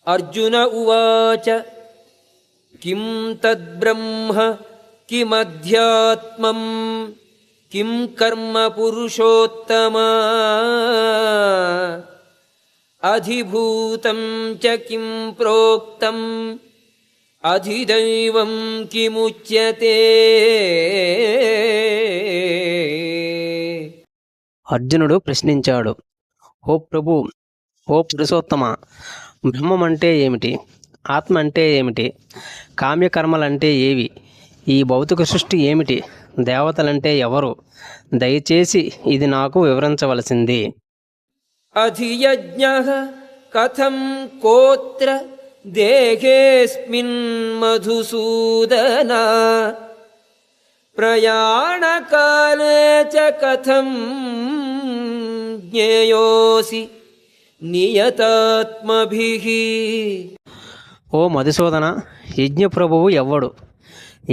అర్జున ఉవాచ కిం తద్బ్రహ్మ కిమధ్యాత్మం కిం కర్మ పురుషోత్తమా అధిభూతం చ కిం ప్రోక్తం అధిదైవం కిముచ్యతే. అర్జునుడు ప్రశ్నించాడు, ఓ ప్రభు, ఓ పురుషోత్తమ, బ్రహ్మం అంటే ఏమిటి? ఆత్మ అంటే ఏమిటి? కామ్యకర్మలంటే ఏవి? ఈ భౌతిక సృష్టి ఏమిటి? దేవతలంటే ఎవరు? దయచేసి ఇది నాకు వివరించవలసింది. అధియజ్ఞః కథం కోత్ర దేహేస్మిన్ మధుసూదన ప్రయాణకాలే చ కథం జ్ఞేయోసి నియతాత్మభిః. ఓ మధుసూదన, యజ్ఞప్రభువు ఎవ్వడు?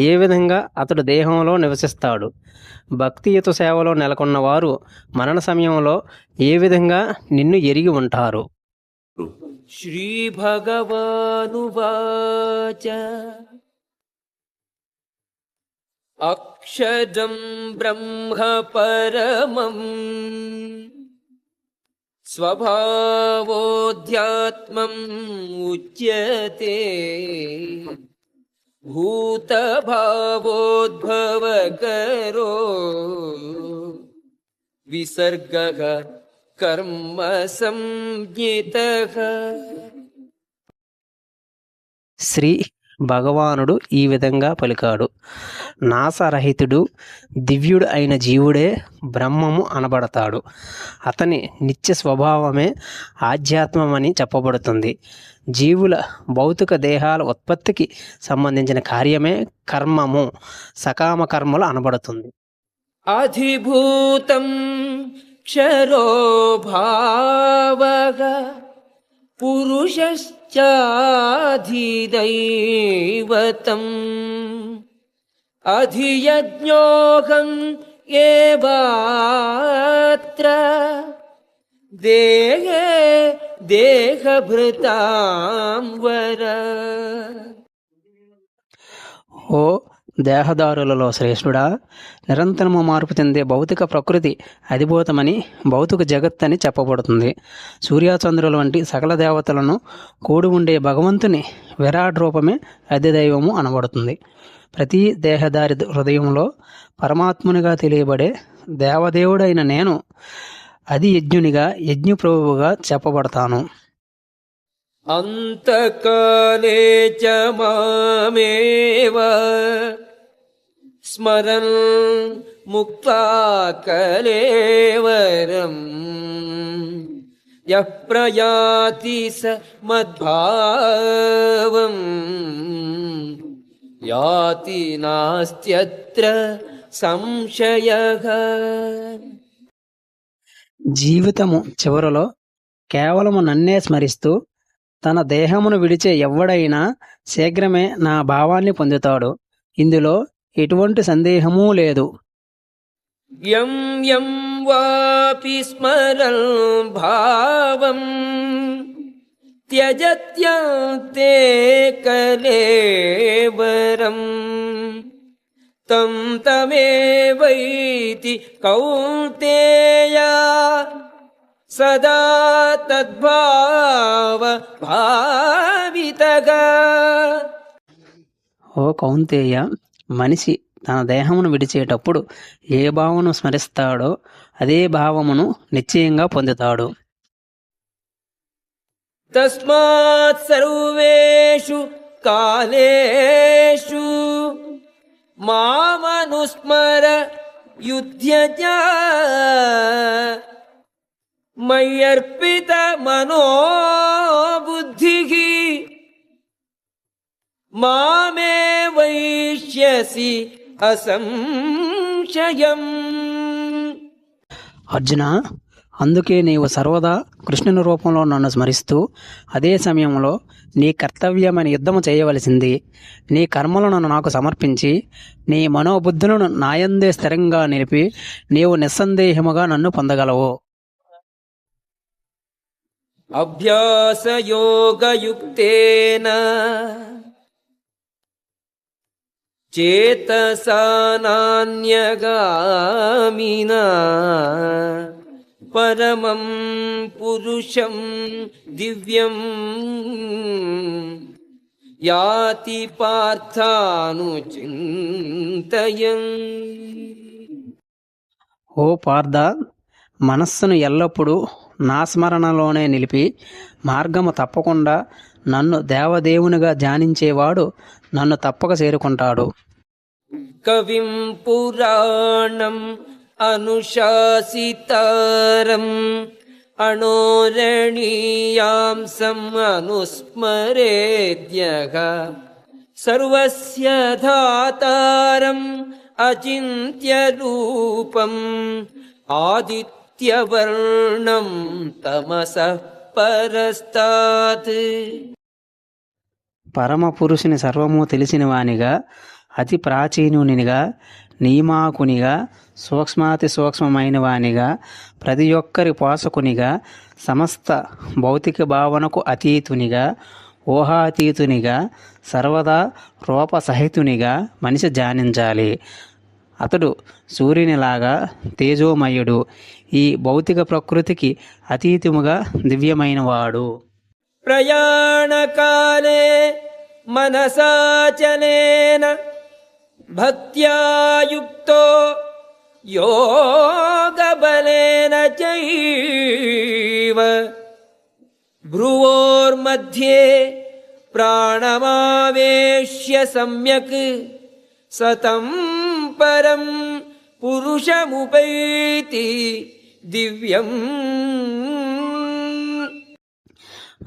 ఏ విధంగా అతడు దేహంలో నివసిస్తాడు? భక్తియుత సేవలో నెలకొన్నవారు మరణ సమయంలో ఏ విధంగా నిన్ను ఎరిగి ఉంటారు? శ్రీభగవానువాచ అక్షరం బ్రహ్మ పరమం స్వభావోధ్యాత్మం ఉచ్యతే భూతభావోద్భవకరో విసర్గః కర్మ సంజ్ఞితః. శ్రీ భగవానుడు ఈ విధంగా పలికాడు, నాసరహితుడు దివ్యుడు అయిన జీవుడే బ్రహ్మము అనబడతాడు. అతని నిత్య స్వభావమే ఆధ్యాత్మమని చెప్పబడుతుంది. జీవుల భౌతిక దేహాల ఉత్పత్తికి సంబంధించిన కార్యమే కర్మము, సకామ కర్మలు అనబడుతుంది. అధిభూతం క్షరో భావః పురుషశ్చాధిదైవతం అధియజ్ఞోహం ఏవాత్ర దేహే దేహభృతాం వర. ఓ దేహదారులలో శ్రేష్ఠుడా, నిరంతరము మార్పు చెందే భౌతిక ప్రకృతి అధిభూతమని, భౌతిక జగత్ అని చెప్పబడుతుంది. సూర్యచంద్రుల వంటి సకల దేవతలను కూడి ఉండే భగవంతుని విరాట్ రూపమే అధిదైవము అనబడుతుంది. ప్రతి దేహదారి హృదయంలో పరమాత్మునిగా తెలియబడే దేవదేవుడైన నేను అది యజ్ఞునిగా, యజ్ఞప్రభువుగా చెప్పబడతాను. అంతకాలే చ మామేవ స్మరన్ ముక్తా కలేవరం యః ప్రయాతి స మద్భావం యాతి నాస్త్యత్ర సంశయః. జీవితము చివరలో కేవలము నన్నే స్మరిస్తూ తన దేహమును విడిచే ఎవ్వడైనా శీఘ్రమే నా భావాన్ని పొందుతాడు. ఇందులో ఎటువంటి సందేహమూ లేదు. యం యం వాపి స్మరన్ భావం త్యజత్యంతే కలేవరం తం తమేవైతి కౌంతేయ సదా తద్భావ భావితగా. ఓ కౌంతేయ, మనిషి తన దేహమును విడిచేటప్పుడు ఏ భావమును స్మరిస్తాడో అదే భావమును నిశ్చయంగా పొందుతాడు. తస్మాత్ సర్వేషు కాలేషు మామనుస్మర యుధ్యజ మయ్యర్పిత మనోబుద్ధిః మామే వైష్యసి అసంశయం. అర్జున, అందుకే నీవు సర్వదా కృష్ణుని రూపంలో నన్ను స్మరిస్తూ అదే సమయంలో నీ కర్తవ్యమైన యుద్ధము చేయవలసింది. నీ కర్మలను నాకు సమర్పించి నీ మనోబుద్ధులను నాయందే స్థిరంగా నిలిపి నీవు నిస్సందేహముగా నన్ను పొందగలవు. అభ్యాసయోగయుక్తేన చేతసా నాన్యగామినా పరమం పురుషం దివ్యం యాతి పార్థానుచింతయన్. ఓ పార్థ, మనస్సును ఎల్లప్పుడూ నా స్మరణలోనే నిలిపి మార్గము తప్పకుండా నన్ను దేవదేవునిగా ధ్యానించేవాడు నన్ను తప్పక చేరుకుంటాడు. కవిం పురాణం అనుశాసితారం అణోరణీయాంసం అనుస్మరేద్యః సర్వస్య ధాతారం అచింత్య రూపం ఆదిత్యవర్ణం తమసః పరస్తాత్. పరమపురుషుని సర్వము తెలిసిన వానిగా, అతి ప్రాచీనునిగా, నియమాకునిగా, సూక్ష్మాతి సూక్ష్మమైన వానిగా, ప్రతి ఒక్కరి పోషకునిగా, సమస్త భౌతిక భావనకు అతీతునిగా, ఊహాతీతునిగా, సర్వదా రూపసహితునిగా మనిషి ధ్యానించాలి. అతడు సూర్యునిలాగా తేజోమయుడు, ఈ భౌతిక ప్రకృతికి అతీతముగా దివ్యమైనవాడు. ప్రయాణకాలే మనసాచలేన భక్త్యా యుక్తో యోగబలేన చైవ భ్రువోర్मध्ये ప్రాణమావేశ్య సమ్యక్ సతం పరం పురుషముపైతి దివ్యం.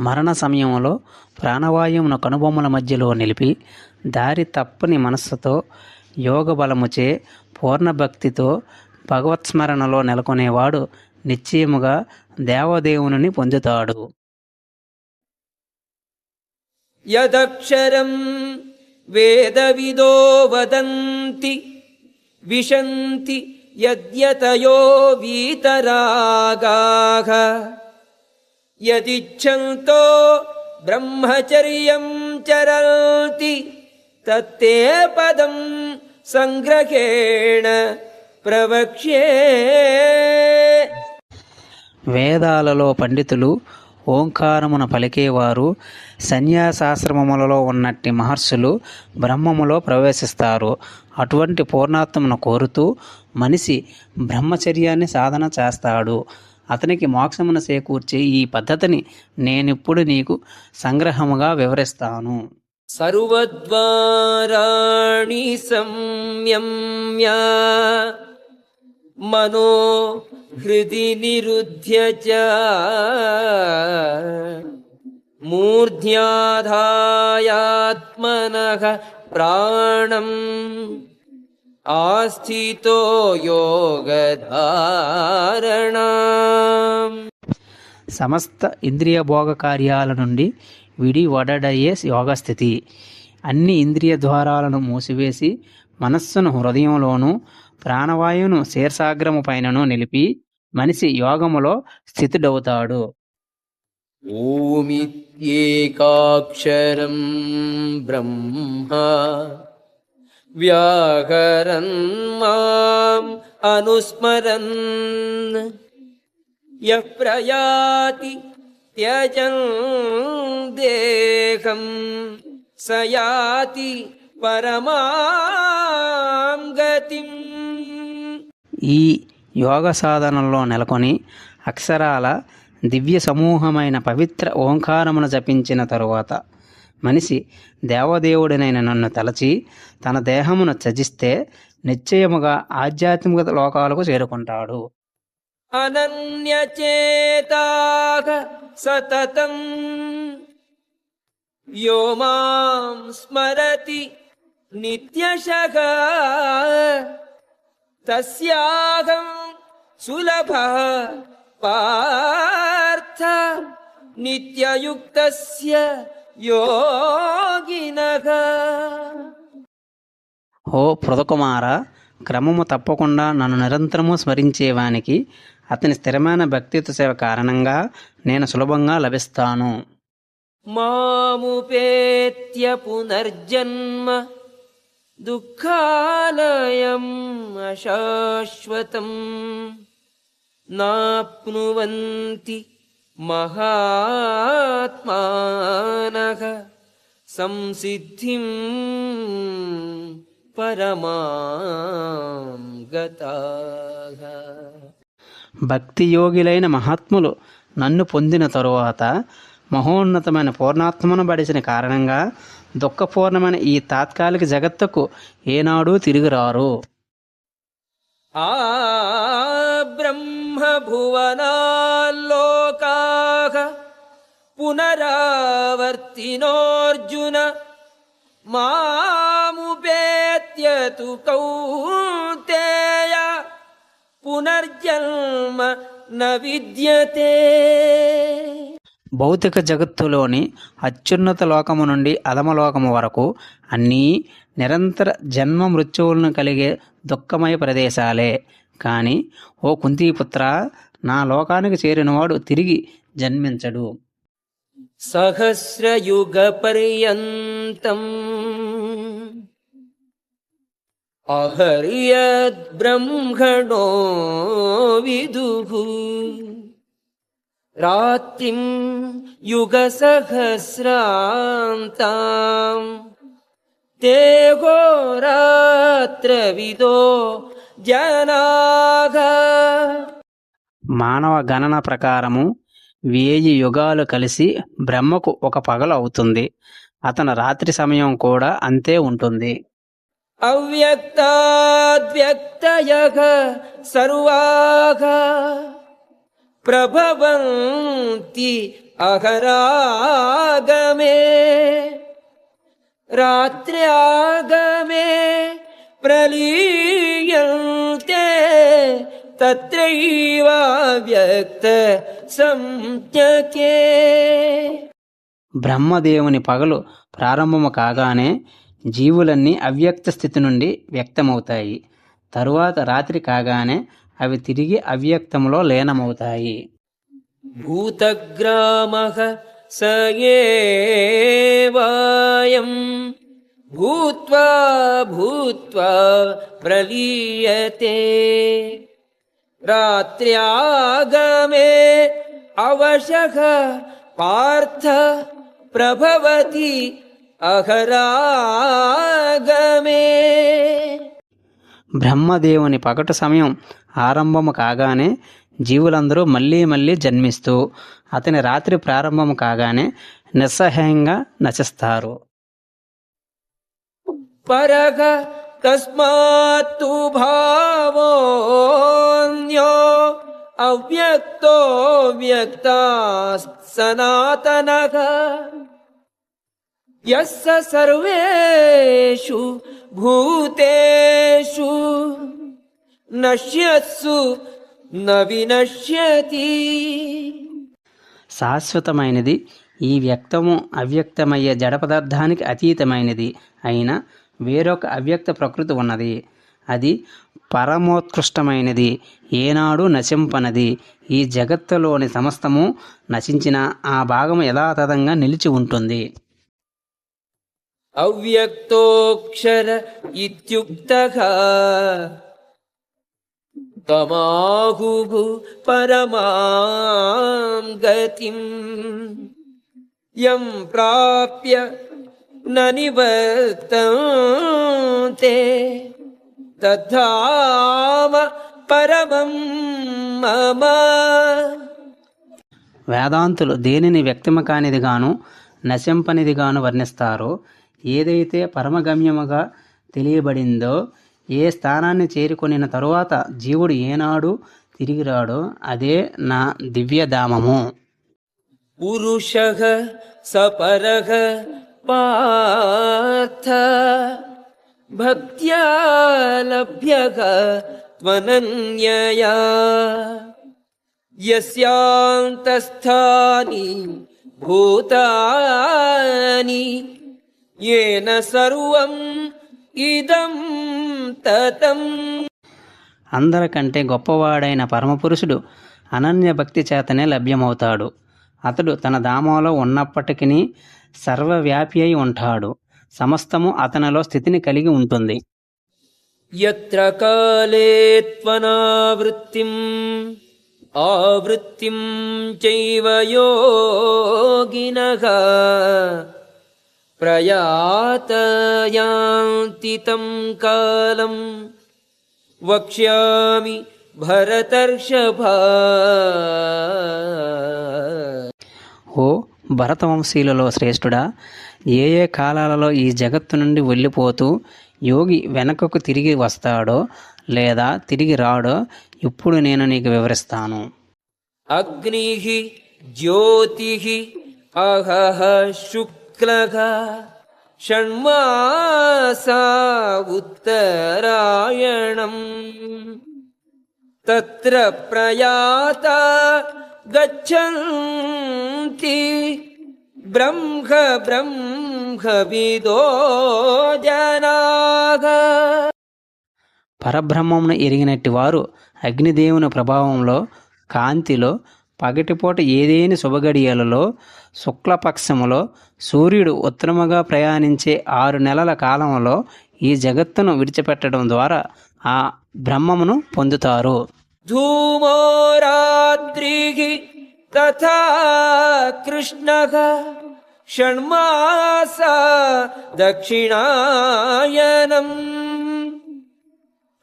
మరణ సమయంలో ప్రాణవాయువును కనుబొమ్మల మధ్యలో నిలిపి దారి తప్పని మనస్సుతో యోగ బలముచే పూర్ణభక్తితో భగవత్స్మరణలో నెలకొనేవాడు నిశ్చయముగా దేవదేవుని పొందుతాడు. యదక్షరం వేదవిదో వదంతి విశంతి యద్యతయో వీతరాగాః యదిచ్ఛంతో బ్రహ్మచర్యం చరంతి తత్తే పదం సంగ్రహేణ ప్రవక్ష్యే. వేదాలలో పండితులు ఓంకారమున పలికేవారు, సన్యాసాశ్రమములలో ఉన్నట్టి మహర్షులు బ్రహ్మములో ప్రవేశిస్తారు. అటువంటి పూర్ణాత్మను కోరుతూ మనిషి బ్రహ్మచర్యాన్ని సాధన చేస్తాడు. అతనికి మోక్షమును చేకూర్చే ఈ పద్ధతిని నేనిప్పుడు నీకు సంగ్రహముగా వివరిస్తాను. సర్వద్వారాణి సంయమ్య మనో హృది నిరుధ్య చ మూర్ధ్యాధాయాత్మనః ప్రాణం ఆస్థితో యోగధారణం. సమస్త ఇంద్రియ భోగ కార్యాల నుండి విడివడయే యోగస్థితి. అన్ని ఇంద్రియ ద్వారాలను మూసివేసి మనస్సును హృదయంలోనూ ప్రాణవాయువును శీర్షాగ్రము పైనను నిలిపి మనిషి యోగములో స్థితుడవుతాడు. ఓమిత్యేకాక్షరం బ్రహ్మ వ్యాకరన్ మాం అనుస్మరన్ యః ప్రయాతి త్యజన్ దేహం స యాతి పరమాం గతిం. ఈ యోగ సాధనలో నెలకొని అక్షరాల దివ్య సమూహమైన పవిత్ర ఓంకారమును జపించిన తరువాత మనిషి దేవదేవుడినైన నన్ను తలచి తన దేహమును త్యజిస్తే నిశ్చయముగా ఆధ్యాత్మిక లోకాలకు చేరుకుంటాడు. అనన్యచేతాః సతతం యో మాం స్మరతి నిత్యశః తస్యాహం సులభః పార్థ నిత్యయుక్తస్య యోగినః. ఓ పృథకుమార, క్రమము తప్పకుండా నన్ను నిరంతరము స్మరించేవానికి అతని స్థిరమైన భక్తిత్వ సేవ కారణంగా నేను సులభంగా లభిస్తాను. మాముపేత్య పునర్జన్మ దుఃఖాలయం అశాశ్వతం నాప్నువంతి మహాత్మానః సంసిద్ధిం పరమాం గతాః. భక్తియోగిలైన మహాత్ములు నన్ను పొందిన తరువాత మహోన్నతమైన పూర్ణాత్మను బడిసిన కారణంగా దుఃఖపూర్ణమైన ఈ తాత్కాలిక జగత్తుకు ఏనాడూ తిరిగిరారు. ఆ బ్రహ్మ భువనాల్లోకాః పునరావర్తినోర్జున మాముపేత్య తు కౌంతేయ పునర్జన్మ న విద్యతే. భౌతిక జగత్తులోని అత్యున్నత లోకము నుండి అధమలోకము వరకు అన్నీ నిరంతర జన్మ మృత్యువులను కలిగే దుఃఖమయ ప్రదేశాలే. కానీ ఓ కుంతీపుత్ర, నా లోకానికి చేరినవాడు తిరిగి జన్మించడు. సహస్రయుగ పర్యంతం అహర్యద్ బ్రహ్మణో విదుః రాత్రిం యుగ సహస్రాంతాం తే హోరాత్రవిదో జనాః. మానవ గణన ప్రకారము 1000 యుగాలు కలిసి బ్రహ్మకు ఒక పగలు అవుతుంది. అతని రాత్రి సమయం కూడా అంతే ఉంటుంది. అవ్యక్తాద్వ్యక్తయః సర్వాః ప్రభవంతి అహరాగమే రాత్ర్యాగమే ప్రలీయంతే తత్రైవ వ్యక్త సంజ్ఞకే. బ్రహ్మదేవుని పగలు ప్రారంభము కాగానే జీవులన్నీ అవ్యక్త స్థితి నుండి వ్యక్తమవుతాయి. తరువాత రాత్రి కాగానే అవి తిరిగి అవ్యక్తములో లీనమవుతాయి. భూతగ్రామః స ఏవాయం భూత్వా భూత్వా ప్రలీయతే రాత్ర్యాగమే అవశః పార్థ ప్రభవతి అహరాగమే. బ్రహ్మదేవుని పగటు సమయం ఆరంభము కాగానే జీవులందరూ మళ్ళీ మళ్ళీ జన్మిస్తూ అతని రాత్రి ప్రారంభము కాగానే నిస్సహాయంగా నశిస్తారు. పరగ తస్మాత్తు భావోన్యో అవ్యక్తో వ్యక్తా సనాతనః యస్య సర్వేషు భూతేషు నశ్యత్సు న వినశ్యతి. శాశ్వతమైనది ఈ వ్యక్తము అవ్యక్తమయ్యే జడ పదార్థానికి అతీతమైనది అయిన వేరొక అవ్యక్త ప్రకృతి ఉన్నది. అది పరమోత్కృష్టమైనది, ఏనాడు నశింపనది. ఈ జగత్తులోని సమస్తము నశించిన ఆ భాగము యథాతథంగా నిలిచి ఉంటుంది. అవ్యక్తోక్షర ఇత్యుక్తః తమాహుః పరమాం గతిం యం ప్రాప్య న నివర్తంతే తద్ధామ పరమం మమ. వేదాంతులు దేనిని వ్యక్తము కానిదిగాను నశింపనిదిగాను వర్ణిస్తారో, ఏదైతే పరమగమ్యముగా తెలియబడిందో, ఏ స్థానాన్ని చేరుకొనిన తరువాత జీవుడు ఏనాడు తిరిగిరాడో అదే నా దివ్యధామము. పురుషః సపరః పార్థ భక్త్యా లభ్యః త్వనన్యయా యస్యాంతస్థాని భూతాని యేన సర్వం ఇదం తతం. అందరికంటే గొప్పవాడైన పరమపురుషుడు అనన్య భక్తి చేతనే లభ్యమవుతాడు. అతడు తన ధామంలో ఉన్నప్పటికీ సర్వవ్యాపి అయి ఉంటాడు. సమస్తము అతనిలో స్థితిని కలిగి ఉంటుంది. యత్ర కాలే త్వనావృత్తిం ఆవృత్తిం చైవ యోగినః ప్రయాతయాంతి తం కాలం వక్ష్యామి భరతర్షభ. ఓ భరతవంశీయులలో శ్రేష్ఠుడా, ఏ ఏ కాలాలలో ఈ జగత్తు నుండి వెళ్ళిపోతూ యోగి వెనకకు తిరిగి వస్తాడో లేదా తిరిగి రాడో ఇప్పుడు నేను నీకు వివరిస్తాను. అగ్నిః జ్యోతిః అహః శుక్లః షణ్మాసా ఉత్తరాయణం తత్ర ప్రయాతా గచ్చంతి బ్రహ్మ బ్రహ్మవిదో జనాః. పరబ్రహ్మమును ఎరిగినట్టి వారు అగ్నిదేవుని ప్రభావంలో, కాంతిలో, పగటిపూట ఏదేని శుభగడియలలో, శుక్లపక్షములో, సూర్యుడు ఉత్తరముగా ప్రయాణించే 6 నెలల కాలంలో ఈ జగత్తును విడిచిపెట్టడం ద్వారా ఆ బ్రహ్మమును పొందుతారు. ధూమో రాత్రిః తథా కృష్ణః షణ్మాసా దక్షిణాయనం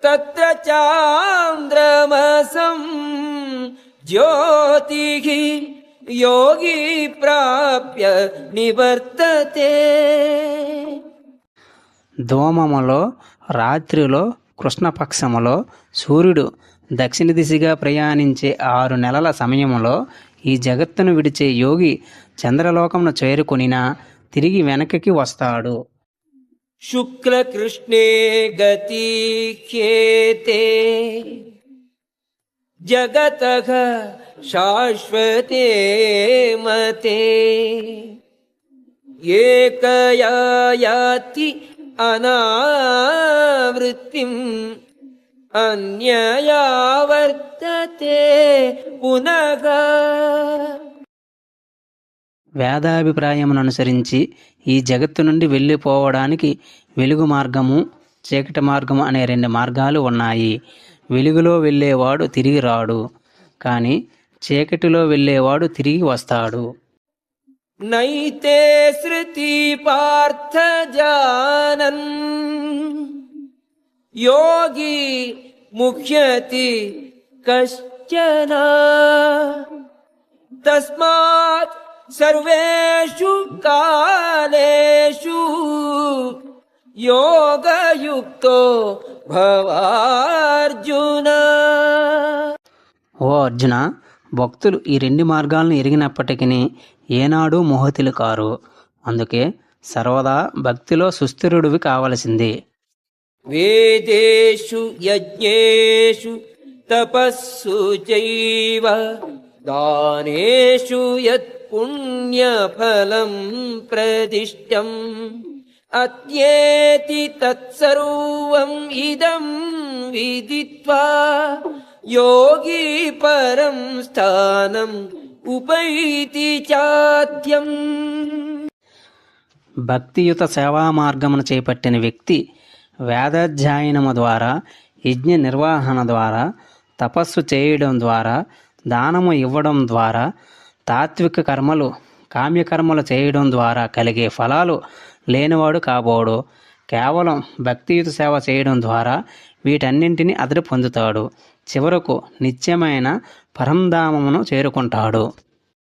తత్ర చాంద్రమసం జ్యోతిః యోగి ప్రాప్య నివర్తతే. ధూమములో, రాత్రిలో, కృష్ణపక్షములో, సూర్యుడు దక్షిణ దిశగా ప్రయాణించే 6 నెలల సమయంలో ఈ జగత్తును విడిచే యోగి చంద్రలోకమును చేరుకొనినా తిరిగి వెనక్కి వస్తాడు. శుక్లకృష్ణే గతిహ్యేతే జగతః శాశ్వతే మతే ఏకయా యాతి అనావృత్తిం అన్యయా వర్తతే పునః. వేదాభిప్రాయమును అనుసరించి ఈ జగత్తు నుండి వెళ్ళిపోవడానికి వెలుగు మార్గము, చీకటి మార్గము అనే 2 మార్గాలు ఉన్నాయి. వెలుగులో వెళ్ళేవాడు తిరిగి రాడు, కానీ చీకటిలో వెళ్ళేవాడు తిరిగి వస్తాడు. నైతే శృతి పార్థ జానన్ యోగి ముఖ్యతి కశ్చన తస్మాత్ సర్వేషు కాలేషు యోగయుక్తో భవార్జున. ఓ అర్జున, భక్తులు ఈ 2 మార్గాలను ఎరిగినప్పటికీ ఏనాడు మోహతులు కారు. అందుకే సర్వదా భక్తిలో సుస్థిరుడివి కావలసింది. వేదేషు యజ్ఞేషు తపస్సు చైవ దానేషు యత్ పుణ్యఫలం ప్రదిష్టం అత్యేతి తత్సర్వం ఇదం విదిత్వా యోగి పరం స్థానం ఉపైతి చాద్యం. భక్తియుత సేవా మార్గమును చేపట్టిన వ్యక్తి వేదాధ్యయనము ద్వారా, యజ్ఞ నిర్వహణ ద్వారా, తపస్సు చేయడం ద్వారా, దానము ఇవ్వడం ద్వారా, తాత్విక కర్మలు, కామ్యకర్మలు చేయడం ద్వారా కలిగే ఫలాలు లేనివాడు కాబోడు. కేవలం భక్తియుత సేవ చేయడం ద్వారా వీటన్నింటినీ అతడు పొందుతాడు. చివరకు నిత్యమైన పరంధామమును చేరుకుంటాడు.